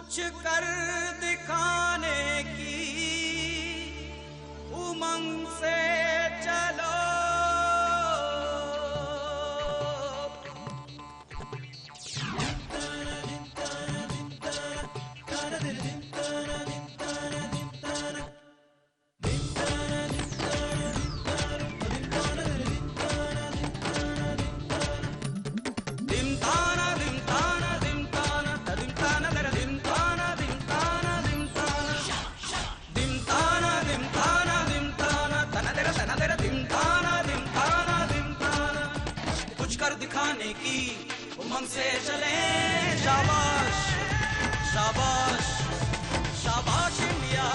कुछ कर दिखाने की उमंग से चलो। दिखाने की उमंग से चले। शाबाश शाबाश शाबाश इंडिया,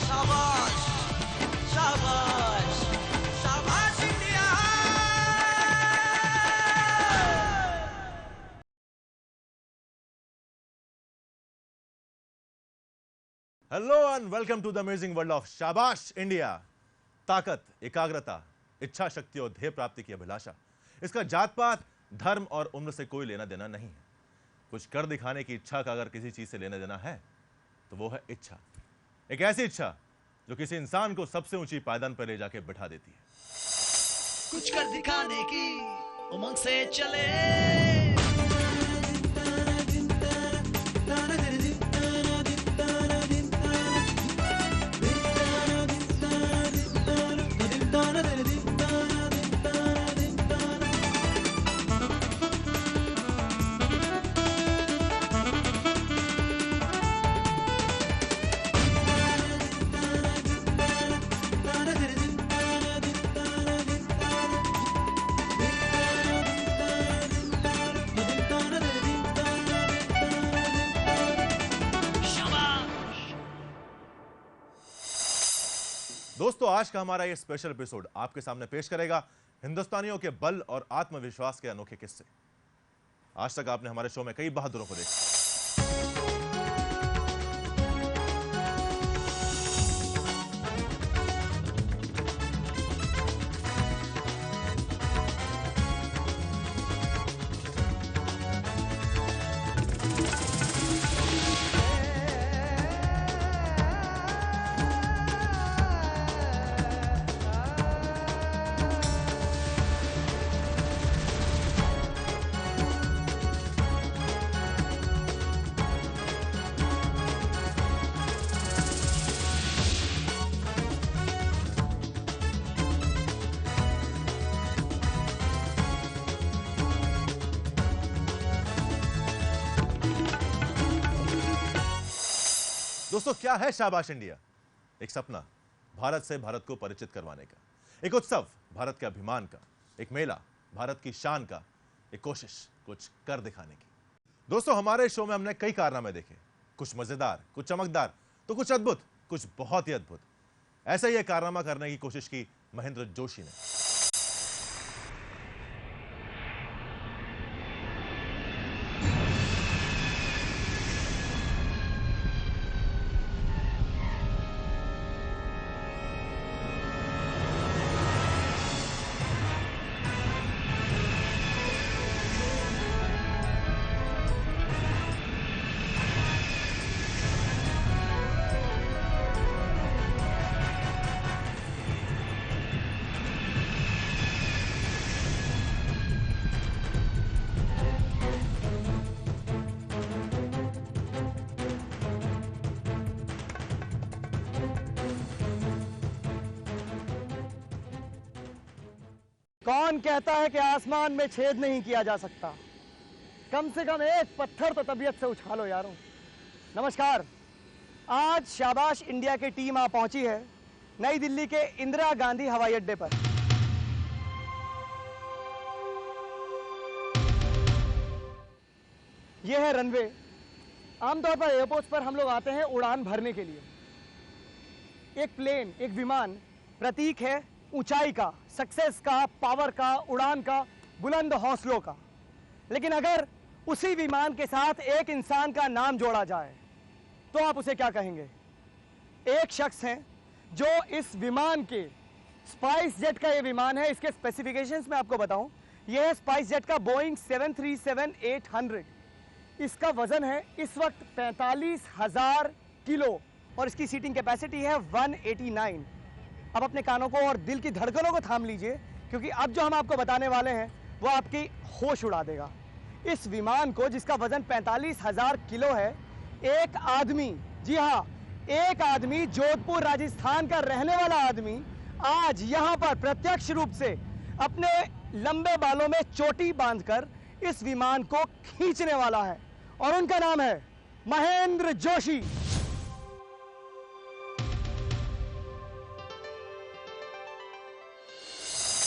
शाबाश शाबाश शाबाश India. Hello and welcome to the amazing world of शाबाश इंडिया। ताकत, एकाग्रता, इच्छा शक्ति और ध्येय प्राप्ति की अभिलाषा, इसका जात पात, धर्म और उम्र से कोई लेना देना नहीं है। कुछ कर दिखाने की इच्छा का अगर किसी चीज से लेना देना है तो वो है इच्छा। एक ऐसी इच्छा जो किसी इंसान को सबसे ऊंची पायदान पर ले जाके बिठा देती है। कुछ कर दिखाने की उमंग से चले। दोस्तों, आज का हमारा ये स्पेशल एपिसोड आपके सामने पेश करेगा हिंदुस्तानियों के बल और आत्मविश्वास के अनोखे किस्से। आज तक आपने हमारे शो में कई बहादुरों को देखा। दोस्तों, क्या है शाबाश इंडिया? एक सपना भारत से भारत को परिचित करवाने का, एक उत्सव भारत के अभिमान का, एक मेला भारत की शान का, एक कोशिश कुछ कर दिखाने की। दोस्तों, हमारे शो में हमने कई कारनामे देखे, कुछ मजेदार, कुछ चमकदार, तो कुछ अद्भुत, कुछ बहुत ही अद्भुत। ऐसा ही एक कारनामा करने की कोशिश की महेंद्र जोशी ने। कौन कहता है कि आसमान में छेद नहीं किया जा सकता? कम से कम एक पत्थर तो तबीयत से उछालो यारों। नमस्कार। आज शाबाश इंडिया की टीम आ पहुंची है नई दिल्ली के इंदिरा गांधी हवाई अड्डे पर। यह है रनवे। आमतौर पर एयरपोर्ट पर हम लोग आते हैं उड़ान भरने के लिए। एक प्लेन, एक विमान प्रतीक है ऊंचाई का, सक्सेस का, पावर का, उड़ान का, बुलंद हौसलों का। लेकिन अगर उसी विमान के साथ एक इंसान का नाम जोड़ा जाए तो आप उसे क्या कहेंगे? एक शख्स हैं जो इस विमान के, स्पाइस जेट का ये विमान है, इसके स्पेसिफिकेशंस मैं आपको बताऊं। यह है स्पाइस जेट का बोइंग 737-800। इसका वजन है इस वक्त 45,000 किलो और इसकी सीटिंग कैपेसिटी है 189। अब अपने कानों को और दिल की धड़कनों को थाम लीजिए, क्योंकि अब जो हम आपको बताने वाले हैं वो आपकी होश उड़ा देगा। इस विमान को, जिसका वजन 45,000 किलो है, एक आदमी, जी हाँ, एक आदमी, जोधपुर राजस्थान का रहने वाला आदमी, आज यहां पर प्रत्यक्ष रूप से अपने लंबे बालों में चोटी बांधकर इस विमान को खींचने वाला है और उनका नाम है महेंद्र जोशी।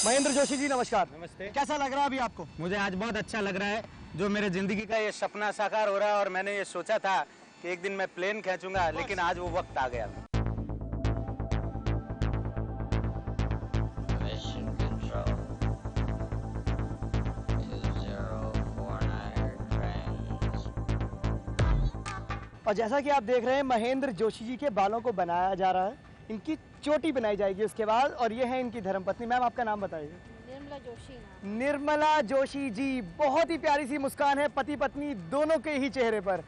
महेंद्र जोशी जी नमस्कार। नमस्ते। कैसा लग रहा है अभी आपको? मुझे आज बहुत अच्छा लग रहा है, जो मेरे जिंदगी का ये सपना साकार हो रहा है। और मैंने ये सोचा था कि एक दिन मैं प्लेन खींचूंगा, लेकिन आज वो वक्त आ गया। Mission Control 2049 trains. और जैसा कि आप देख रहे हैं, महेंद्र जोशी जी के बालों को बनाया जा रहा है, इनकी चोटी बनाई जाएगी उसके बाद। और ये है इनकी धर्मपत्नी। मैम आपका नाम बताइए। निर्मला जोशी नाम। निर्मला जोशी जी, बहुत ही प्यारी सी मुस्कान है पति पत्नी दोनों के ही चेहरे पर।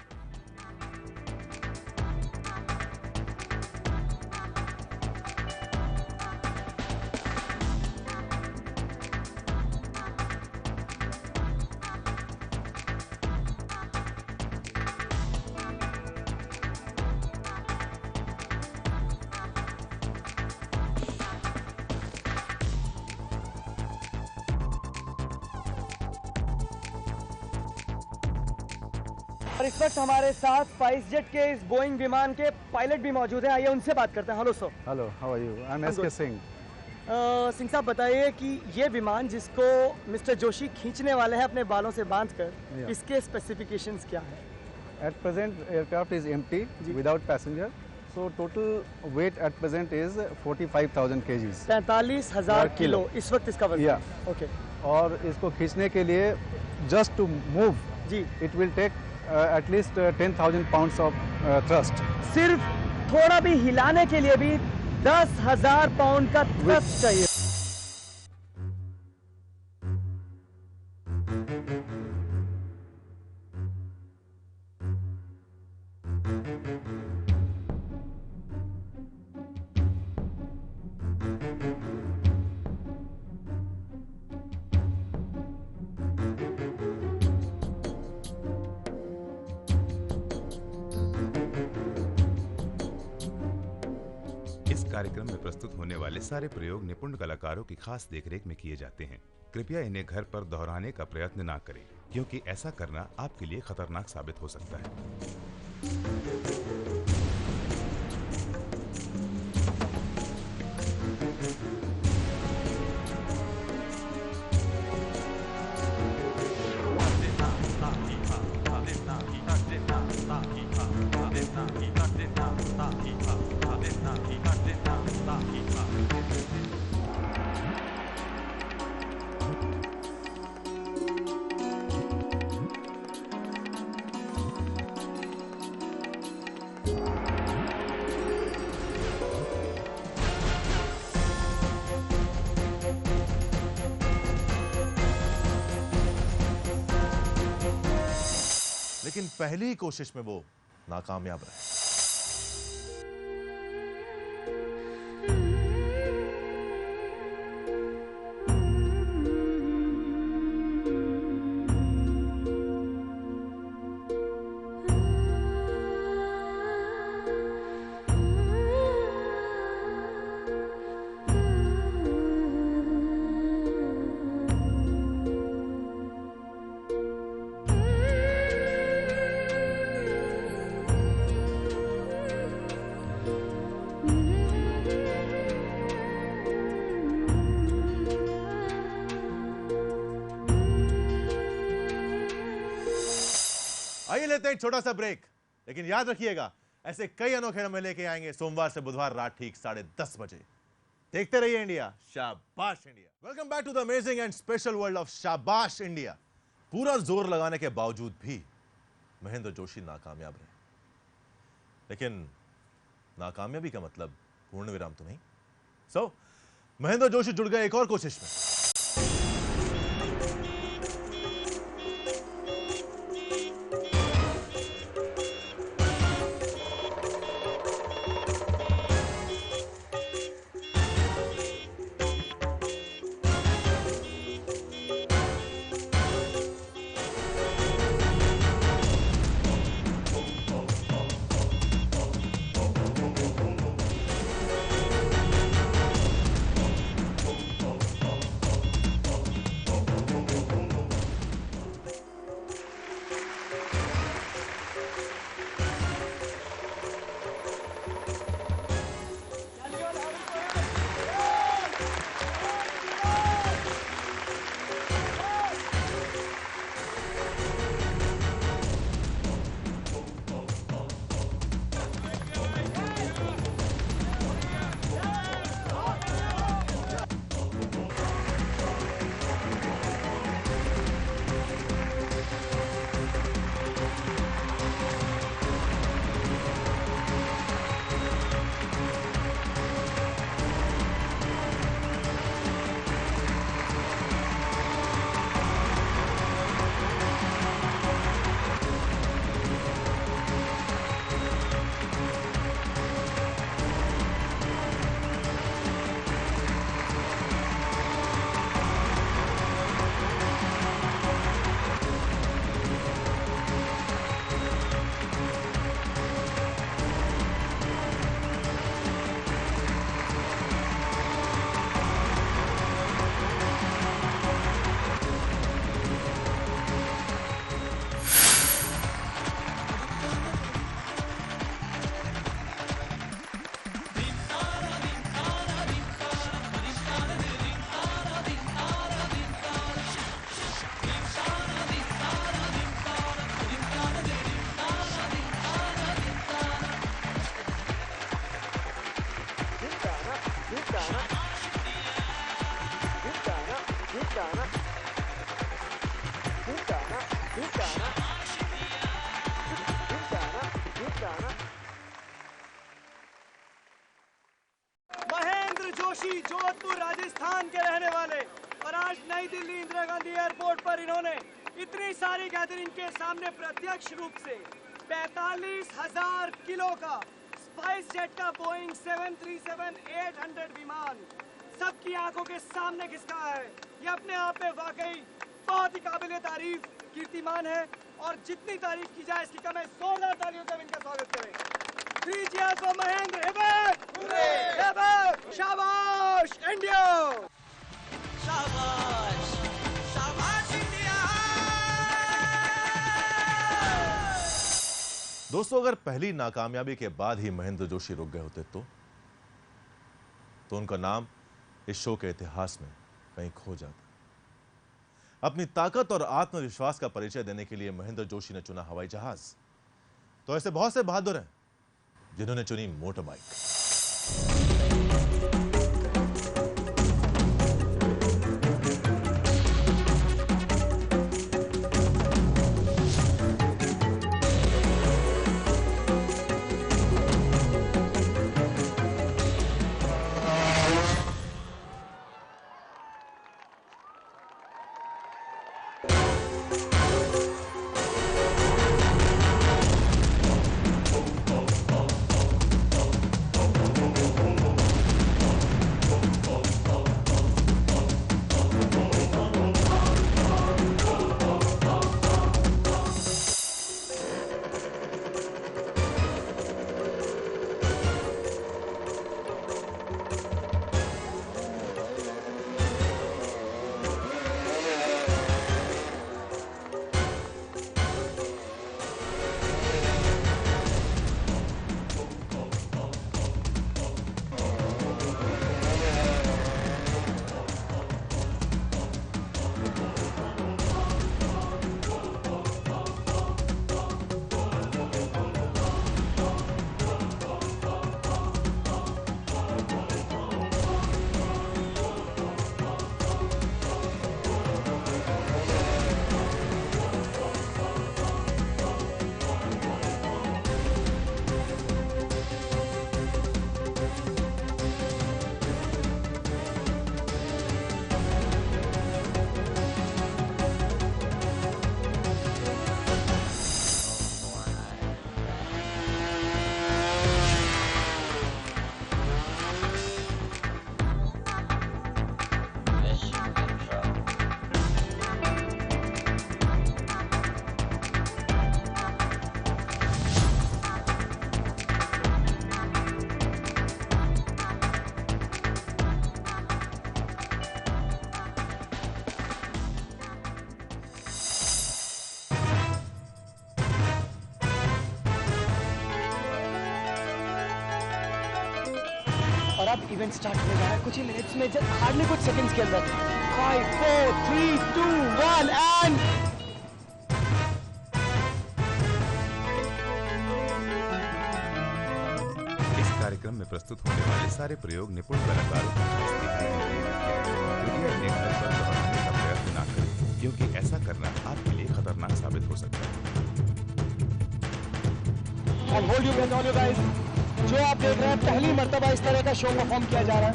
और इस वक्त हमारे साथ स्पाइसजेट के इस बोइंग विमान के पायलट भी मौजूद हैं। आइए उनसे बात करते हैं। Hello sir. Hello, how are you? I am S K. Singh. Singh साहब बताइए कि ये विमान जिसको मिस्टर जोशी खींचने वाले हैं अपने बालों से बांधकर, Yeah. इसके स्पेसिफिकेशंस क्या हैं? At present, aircraft is empty without passenger. So total weight at present is 45,000 kgs. 45,000 kilo इस वक्त इसका वजन। Yeah. ओके और इसको खींचने के लिए just to move, ji, it will take at least 10,000 pounds of thrust. सिर्फ थोड़ा भी हिलाने के लिए भी 10,000 पाउंड का थ्रस्ट चाहिए। इस कार्यक्रम में प्रस्तुत होने वाले सारे प्रयोग निपुण कलाकारों की खास देखरेख में किए जाते हैं। कृपया इन्हें घर पर दोहराने का प्रयत्न ना करें, क्योंकि ऐसा करना आपके लिए खतरनाक साबित हो सकता है। लेकिन पहली कोशिश में वो नाकामयाब रहे। आइए लेते हैं एक छोटा सा ब्रेक, लेकिन याद रखिएगा ऐसे कई अनोखे हम लेके आएंगे सोमवार से बुधवार रात ठीक 10:30 बजे। देखते रहिए इंडिया, शाबाश India. Welcome back to the amazing and special world of शाबाश इंडिया। पूरा जोर लगाने के बावजूद भी महेंद्र जोशी नाकामयाब रहे, लेकिन नाकामयाबी का मतलब पूर्ण विराम तो नहीं। महेंद्र जोशी जुड़ गए एक और कोशिश में। आज नई दिल्ली इंदिरा गांधी एयरपोर्ट पर इन्होंने इतनी सारी गैदरिंग के सामने प्रत्यक्ष रूप से 45,000 किलो का स्पाइस जेट का बोइंग 737-800 विमान सबकी आंखों के सामने खिसका है। ये अपने आप में वाकई बहुत ही काबिल तारीफ कीर्तिमान है और जितनी तारीफ की जाए इसकी कम है। जोरदार तालियों से इनका स्वागत करें। 3 cheers for महेंद्र। शाबाश इंडिया। शाबाश शाबाश इंडिया। दोस्तों, अगर पहली नाकामयाबी के बाद ही महेंद्र जोशी रुक गए होते तो उनका नाम इस शो के इतिहास में कहीं खो जाता। अपनी ताकत और आत्मविश्वास का परिचय देने के लिए महेंद्र जोशी ने चुना हवाई जहाज। तो ऐसे बहुत से बहादुर हैं जिन्होंने चुनी मोटर बाइक। और अब इवेंट स्टार्ट होने जा रहा है कुछ ही मिनट्स में, हार्डली कुछ सेकंड्स के अंदर। 5 4 3 2 1 एंड इस कार्यक्रम में प्रस्तुत होने वाले सारे प्रयोग निपुण कलाकारों की खास देखने के लिए किए गए हैं। कृपया इन्हें घर पर दोहराने का प्रयत्न न करें, क्योंकि ऐसा करना आपके लिए खतरनाक साबित हो सकता है। And hold you with all you guys, जो आप देख रहे हैं पहली मर्तबा इस तरह का शो परफॉर्म किया जा रहा है।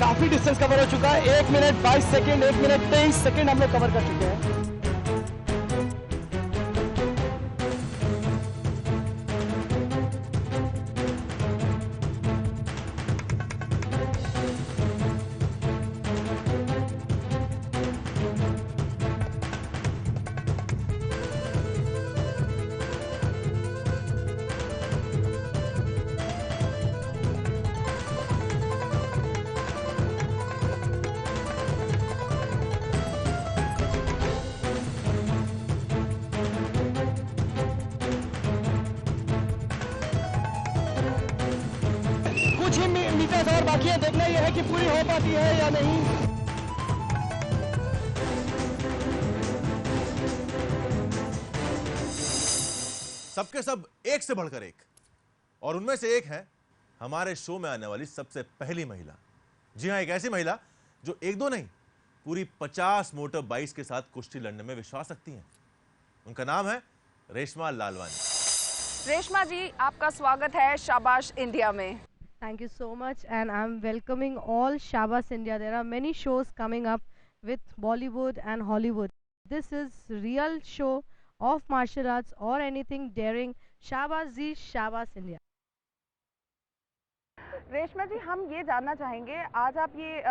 काफी डिस्टेंस कवर हो चुका है। 1 मिनट 22 सेकेंड, 1 मिनट 23 सेकेंड हम लोग कवर कर चुके हैं। कुछ ही मीटर्स और बाकी है, देखना यह है कि पूरी हो पाती है या नहीं। सबके सब एक से बढ़कर एक, और उनमें से एक है हमारे शो में आने वाली सबसे पहली महिला। जी हां, एक ऐसी महिला जो 1 2 नहीं पूरी 50 मोटर बाइक्स के साथ कुश्ती लड़ने में विश्वास रखती हैं। उनका नाम है रेशमा लालवानी। रेशमा जी, आपका स्वागत है शाबाश इंडिया में। Thank you so much, and I'm welcoming all Shabas India. There are many shows coming up with Bollywood and Hollywood. This is real show of martial arts or anything daring. Shabas Ji, Shabas India. Reshma जी, हम ये जानना चाहेंगे, आज आप ये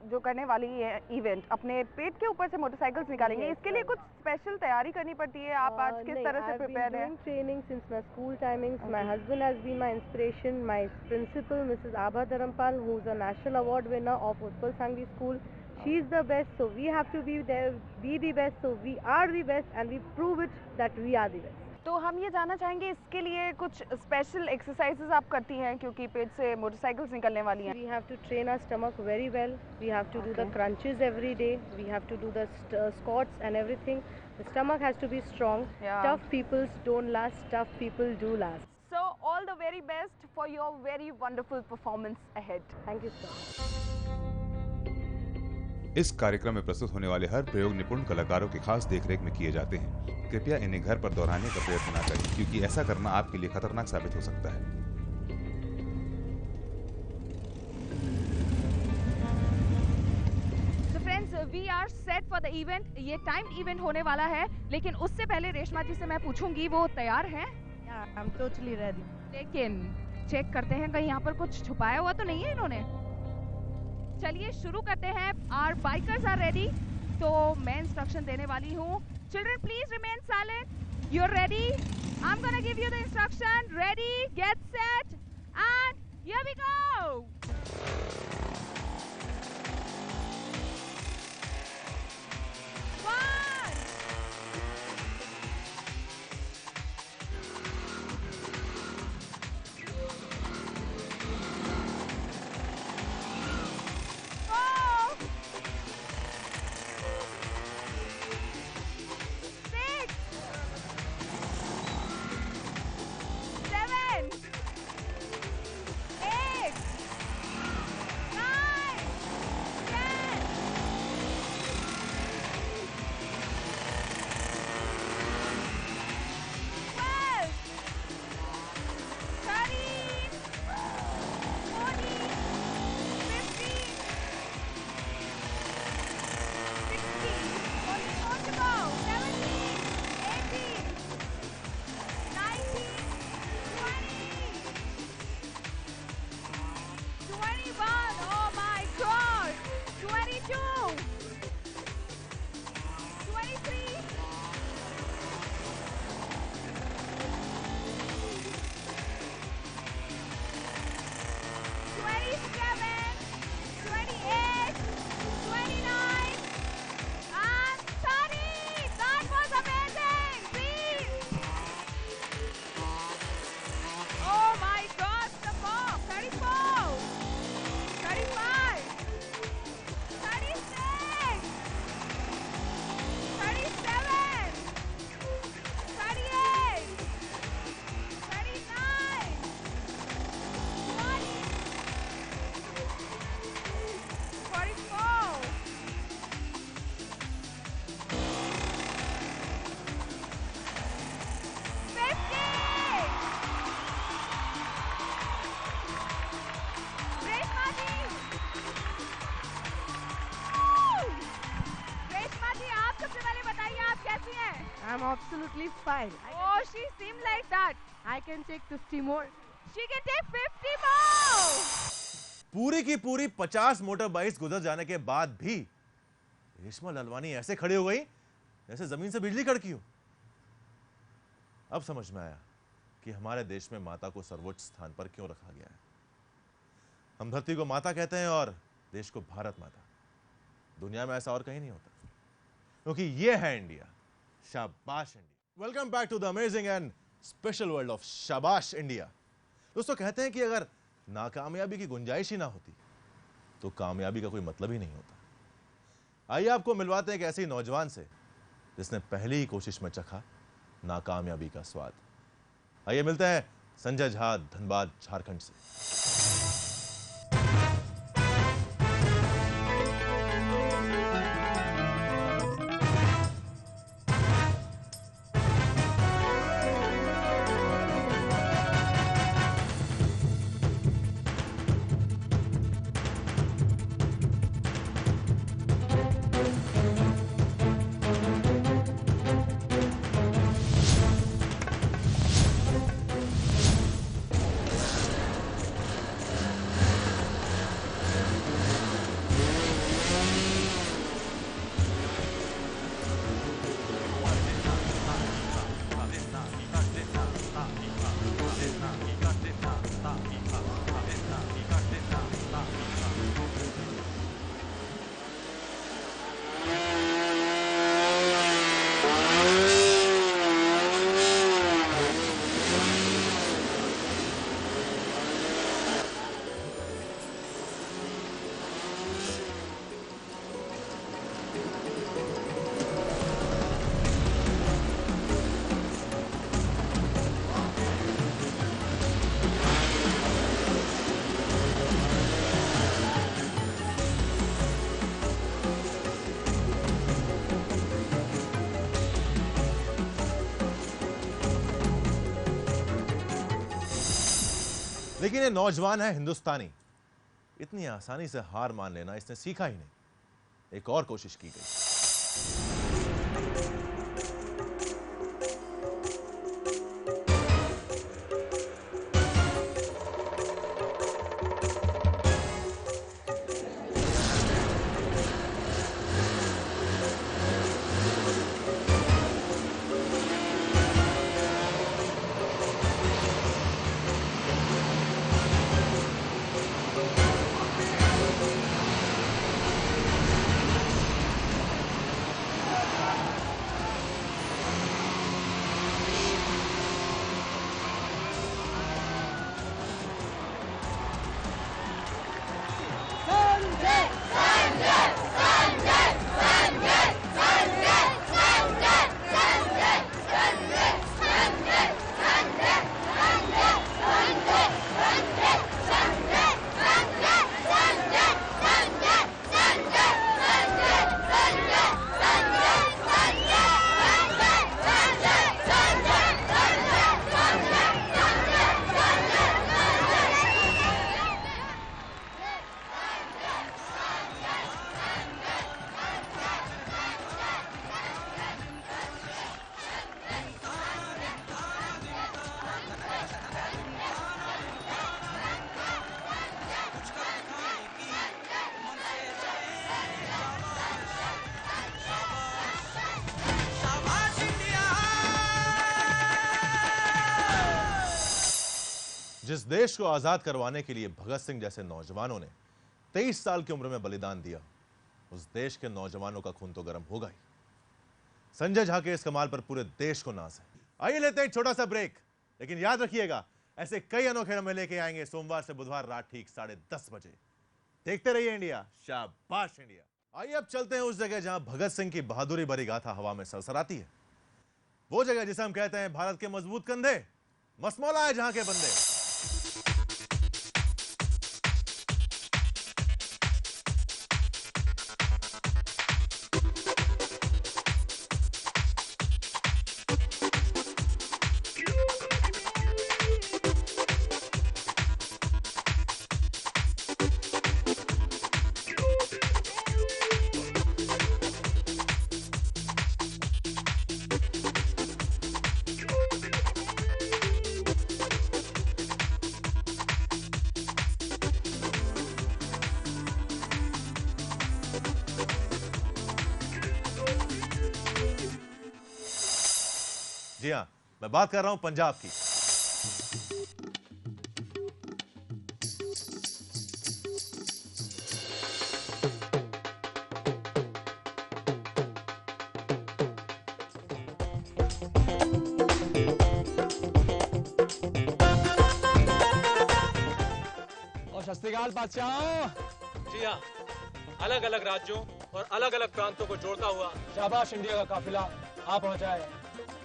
जो करने वाली है इवेंट, अपने पेट के ऊपर से मोटरसाइकिल्स निकालेंगे, इसके लिए कुछ स्पेशल तैयारी करनी पड़ती है? आप आज किस तरह से प्रिपेयर हैं? Training since my school timings. My husband has been my inspiration. My principal, Mrs. Abha Dharampal, who is a national award winner of Utpal Sanghi School. She is the best, so we have to be there, be the best. So we are the best, and we prove it that we are the best. तो हम ये जानना चाहेंगे, इसके लिए कुछ special exercises आप करती हैं क्योंकि पेट से मोटरसाइकिल्स निकलने वाली हैं? We have to train our stomach very well. We have to do the crunches every day. We have to do the squats and everything. The stomach has to be strong. Yeah. Tough people don't last. Tough people do last. So all the very best for your very wonderful performance ahead. Thank you so much. इस कार्यक्रम में प्रस्तुत होने वाले हर प्रयोग निपुण कलाकारों की खास देखरेख में किए जाते हैं। कृपया इन्हें घर पर दोहराने का प्रयत्न न करें, क्योंकि ऐसा करना आपके लिए खतरनाक साबित हो सकता है। So friends, we are set for the event. ये टाइम इवेंट होने वाला है, लेकिन उससे पहले रेशमा जी से मैं पूछूंगी, वो तैयार हैं? Yeah, I'm totally ready. लेकिन चेक करते हैं कहीं यहाँ पर कुछ छुपाया हुआ तो नहीं है इन्होंने। चलिए शुरू करते हैं। Our bikers are ready. तो मैं इंस्ट्रक्शन देने वाली हूँ। Children, please remain silent. You're ready? I'm gonna give you the instruction. Ready, get set, and here we go. I'm absolutely fine. Oh, she seemed like that. I can take 50 more. She can take 50 more. पूरी की पूरी 50 motor bikes गुजर जाने के बाद भी रेशमा लालवानी ऐसे खड़ी हो गई जैसे जमीन से बिजली कड़की हो। अब समझ में आया कि हमारे देश में माता को सर्वोच्च स्थान पर क्यों रखा गया है। हम धरती को माता कहते हैं और देश को भारत माता। दुनिया में ऐसा और कहीं नहीं होता, क्योंकि ये है इंडिया। शाबाश India. Welcome back to the amazing and special world of शाबाश इंडिया। दोस्तों, कहते हैं कि अगर नाकामयाबी की गुंजाइश ही ना होती तो कामयाबी का कोई मतलब ही नहीं होता। आइए आपको मिलवाते हैं एक ऐसे नौजवान से जिसने पहली ही कोशिश में चखा नाकामयाबी का स्वाद। आइए मिलते हैं संजय झा, धनबाद, झारखंड से। लेकिन ये नौजवान है हिंदुस्तानी। इतनी आसानी से हार मान लेना इसने सीखा ही नहीं। एक और कोशिश की गई। जिस देश को आजाद करवाने के लिए भगत सिंह जैसे नौजवानों ने 23 साल की उम्र में बलिदान दिया, उस देश के नौजवानों का खून तो गर्म होगा ही। संजय झा के इस कमाल पर पूरे देश को नाज है। आइए लेते हैं एक छोटा सा ब्रेक, लेकिन याद रखिएगा ऐसे कई अनोखे हम लेके आएंगे सोमवार से बुधवार रात ठीक 10:30 बजे। देखते रहिए इंडिया, शाबाश इंडिया। आइए अब चलते हैं उस जगह जहां भगत सिंह की बहादुरी भरी गाथा हवा में सरसराती है। वो जगह जिसे हम कहते हैं भारत के मजबूत कंधे, मसमौला है जहां के बंदे। जी हां, मैं बात कर रहा हूं पंजाब की। और सत श्री अकाल बादशाह। जी हाँ, अलग अलग राज्यों और अलग अलग प्रांतों को जोड़ता हुआ शाबाश इंडिया का काफिला आ पहुंचा है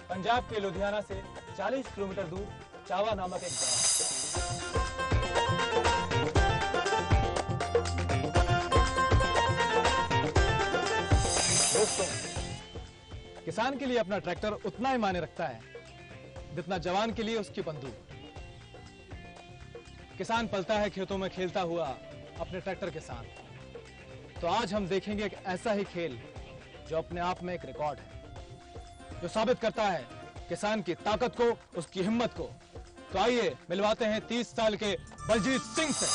पंजाब के लुधियाना से 40 किलोमीटर दूर चावा नामक एक गांव। दोस्तों, किसान के लिए अपना ट्रैक्टर उतना ही मायने रखता है जितना जवान के लिए उसकी बंदूक। किसान पलता है खेतों में खेलता हुआ अपने ट्रैक्टर के साथ। तो आज हम देखेंगे एक ऐसा ही खेल जो अपने आप में एक रिकॉर्ड है, जो साबित करता है किसान की ताकत को, उसकी हिम्मत को। तो आइए मिलवाते हैं 30 साल के बलजीत सिंह से।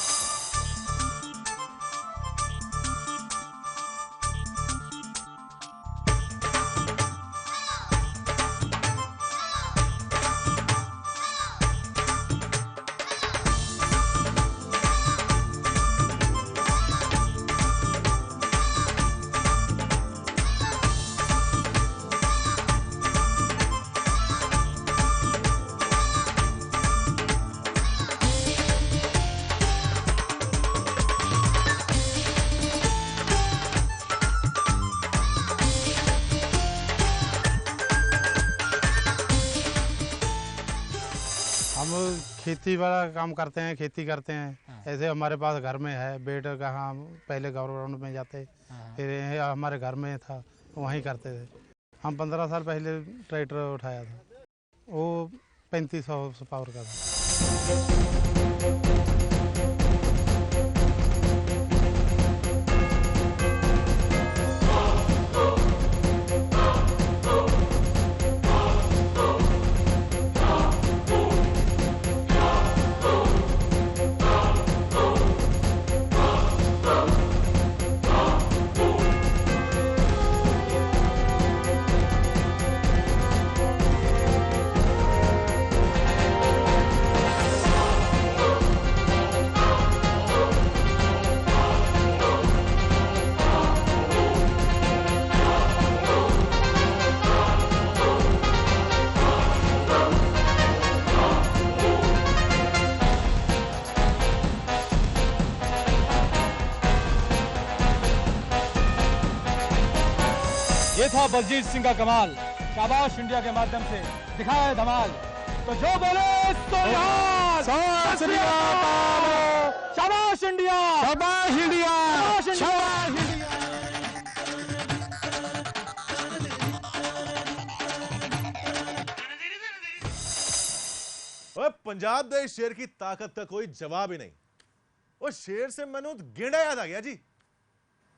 हम खेती वाला काम करते हैं, खेती करते हैं। ऐसे हमारे पास घर में है बेड का, हम पहले गवर्नमेंट में जाते, फिर हमारे घर में था वहीं करते थे। हम 15 साल पहले ट्रैक्टर उठाया था, वो 3500 पावर का था। ये था बलजीत सिंह का कमाल। शाबाश इंडिया के माध्यम से दिखाया है धमाल। तो जो बोले सो यार, शाबाश इंडिया, शाबाश इंडिया, शाबाश इंडिया। ओए पंजाब दे शेर की ताकत का कोई जवाब ही नहीं। वो शेर से मनु गेंडा याद आ गया जी।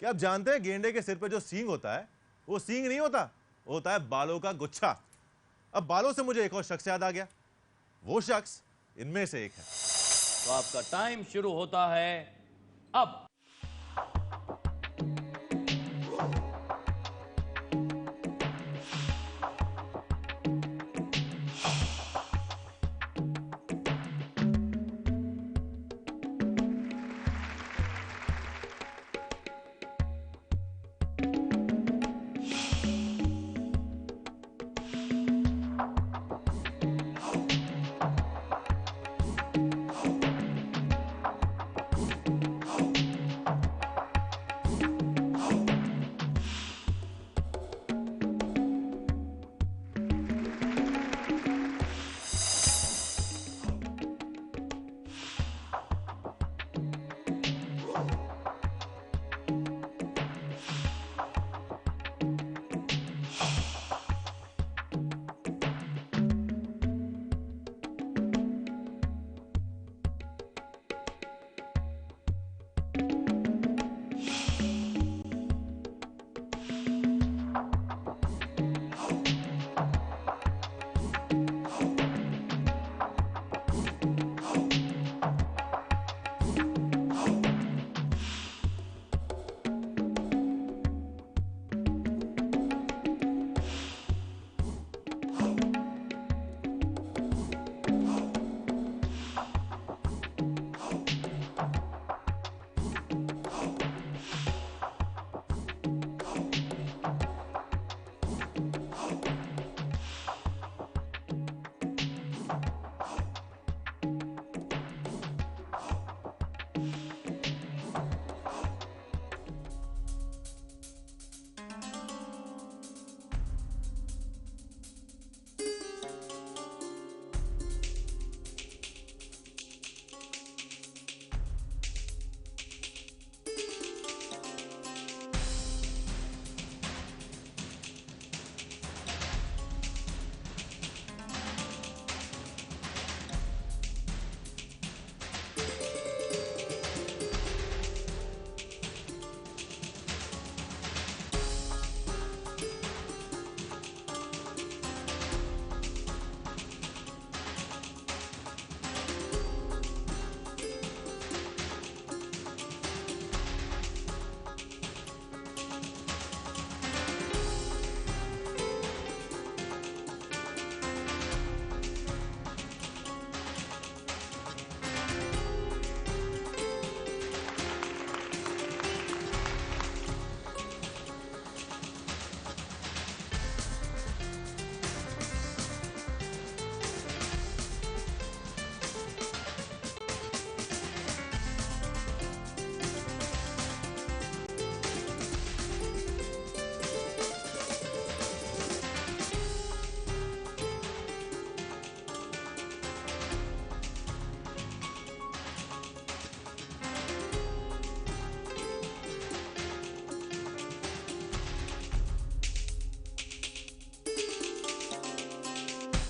क्या आप जानते हैं गेंडे के सिर पे जो सींग होता है वो सींग नहीं होता, वो होता है बालों का गुच्छा। अब बालों से मुझे एक और शख्स याद आ गया, वो शख्स इनमें से एक है। तो आपका टाइम शुरू होता है अब।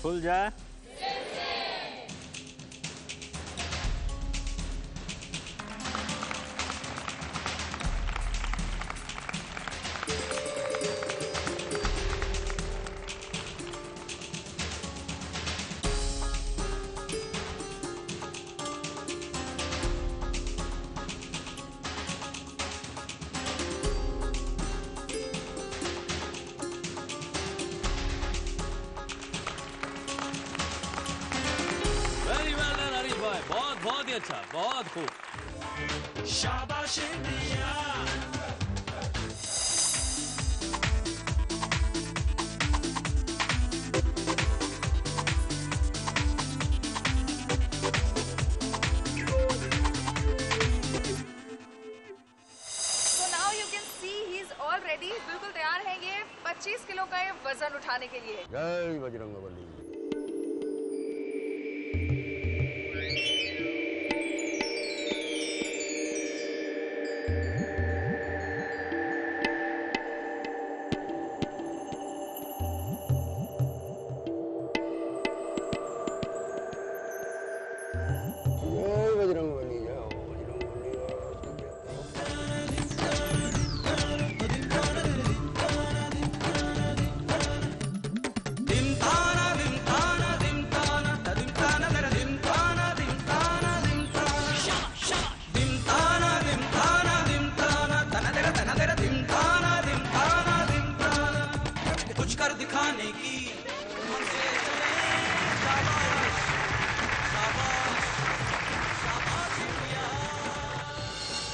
खुल जा। ही अच्छा, बहुत खूब। शाबाश इंडिया। बिल्कुल तैयार है ये 25 किलो का ये वजन उठाने के लिए। जय बजरंगबली।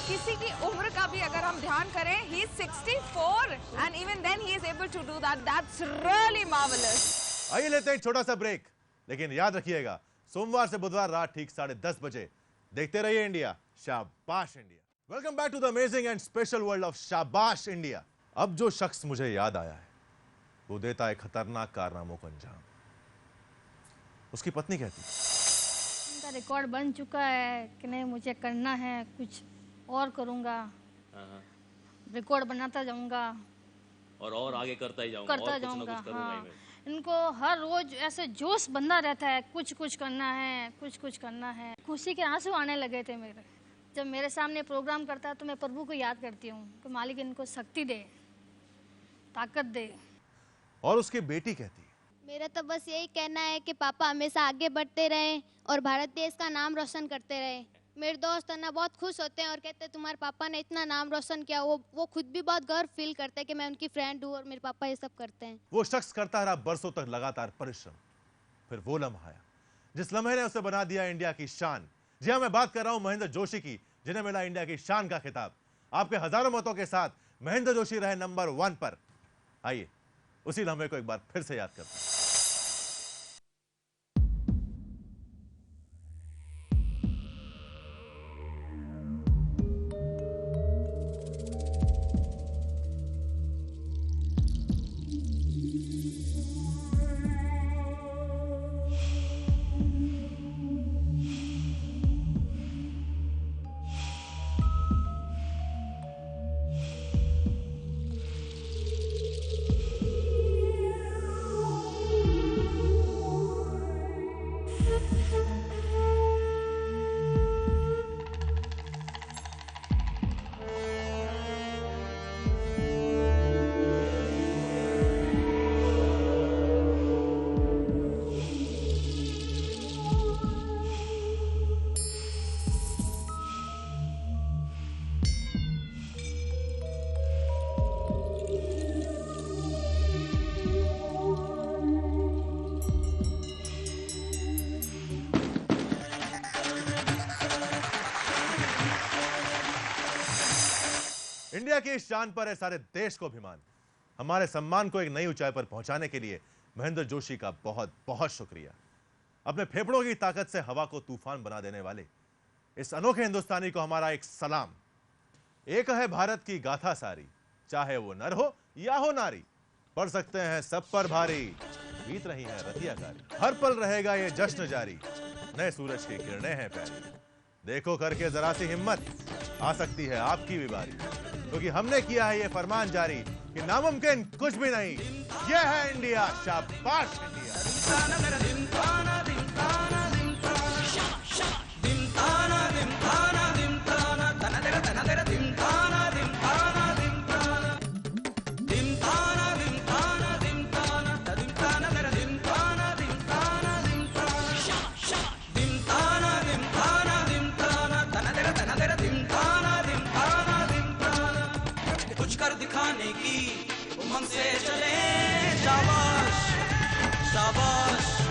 किसी की उम्र का भी अगर हम ध्यान करें, he is 64 and even then he is able to do that. That's really marvelous. आइए लेते हैं एक छोटा सा ब्रेक, लेकिन याद रखिएगा सोमवार से बुधवार रात ठीक 10:30 बजे देखते रहिए इंडिया शाबाश India. Welcome back to the amazing and special world of शाबाश इंडिया। अब जो शख्स मुझे याद आया है वो देता है खतरनाक कारनामों को अंजाम। उसकी पत्नी कहती है उनका रिकॉर्ड बन चुका है कि नहीं, मुझे करना है, कुछ और करूंगा, रिकॉर्ड बनाता जाऊंगा और आगे करता ही जाऊंगा, करता जाऊंगा। हाँ, इनको हर रोज ऐसे जोश बंधा रहता है, कुछ कुछ करना है, कुछ कुछ करना है। खुशी के आंसू आने लगे थे मेरे जब मेरे सामने प्रोग्राम करता है, तो मैं प्रभु को याद करती हूँ कि मालिक इनको शक्ति दे, ताकत दे। और उसकी बेटी कहती है मेरा तो बस यही कहना है कि पापा हमेशा आगे बढ़ते रहें और भारत देश का नाम रोशन करते रहें। मेरे दोस्त ना बहुत खुश होते हैं और कहते हैं तुम्हारे पापा ने इतना नाम रोशन किया। वो खुद भी बहुत गर्व फील करते हैं कि मैं उनकी फ्रेंड हूँ और मेरे पापा ये सब करते हैं। वो शख्स करता रहा बरसों तक लगातार परिश्रम, फिर वो लम्हा आया जिस लम्हे ने उसे बना दिया इंडिया की शान। जी हाँ, मैं बात कर रहा हूँ महेंद्र जोशी की, जिन्हें मिला इंडिया की शान का खिताब। आपके हजारों मतों के साथ महेंद्र जोशी रहे नंबर 1 पर। आइए उसी लम्हे को एक बार फिर से याद करते हैं। इंडिया की इस शान पर है सारे देश को अभिमान। हमारे सम्मान को एक नई ऊंचाई पर पहुंचाने के लिए महेंद्र जोशी का बहुत बहुत शुक्रिया। अपने फेफड़ों की ताकत से हवा को तूफान बना देने वाले इस अनोखे हिंदुस्तानी को हमारा एक सलाम। एक है भारत की गाथा सारी, चाहे वो नर हो या हो नारी, पढ़ सकते हैं सब पर भारी, बीत रही है रतियाकारी, हर पल रहेगा ये जश्न जारी, नए सूरज की किरणें हैं प्यारी। देखो करके जरा सी हिम्मत, आ सकती है आपकी भी बारी, क्योंकि हमने किया है ये फरमान जारी कि नामुमकिन कुछ भी नहीं। ये है इंडिया, शाबाश इंडिया। दिखाने की उमंग से चले, शाबाश शाबाश।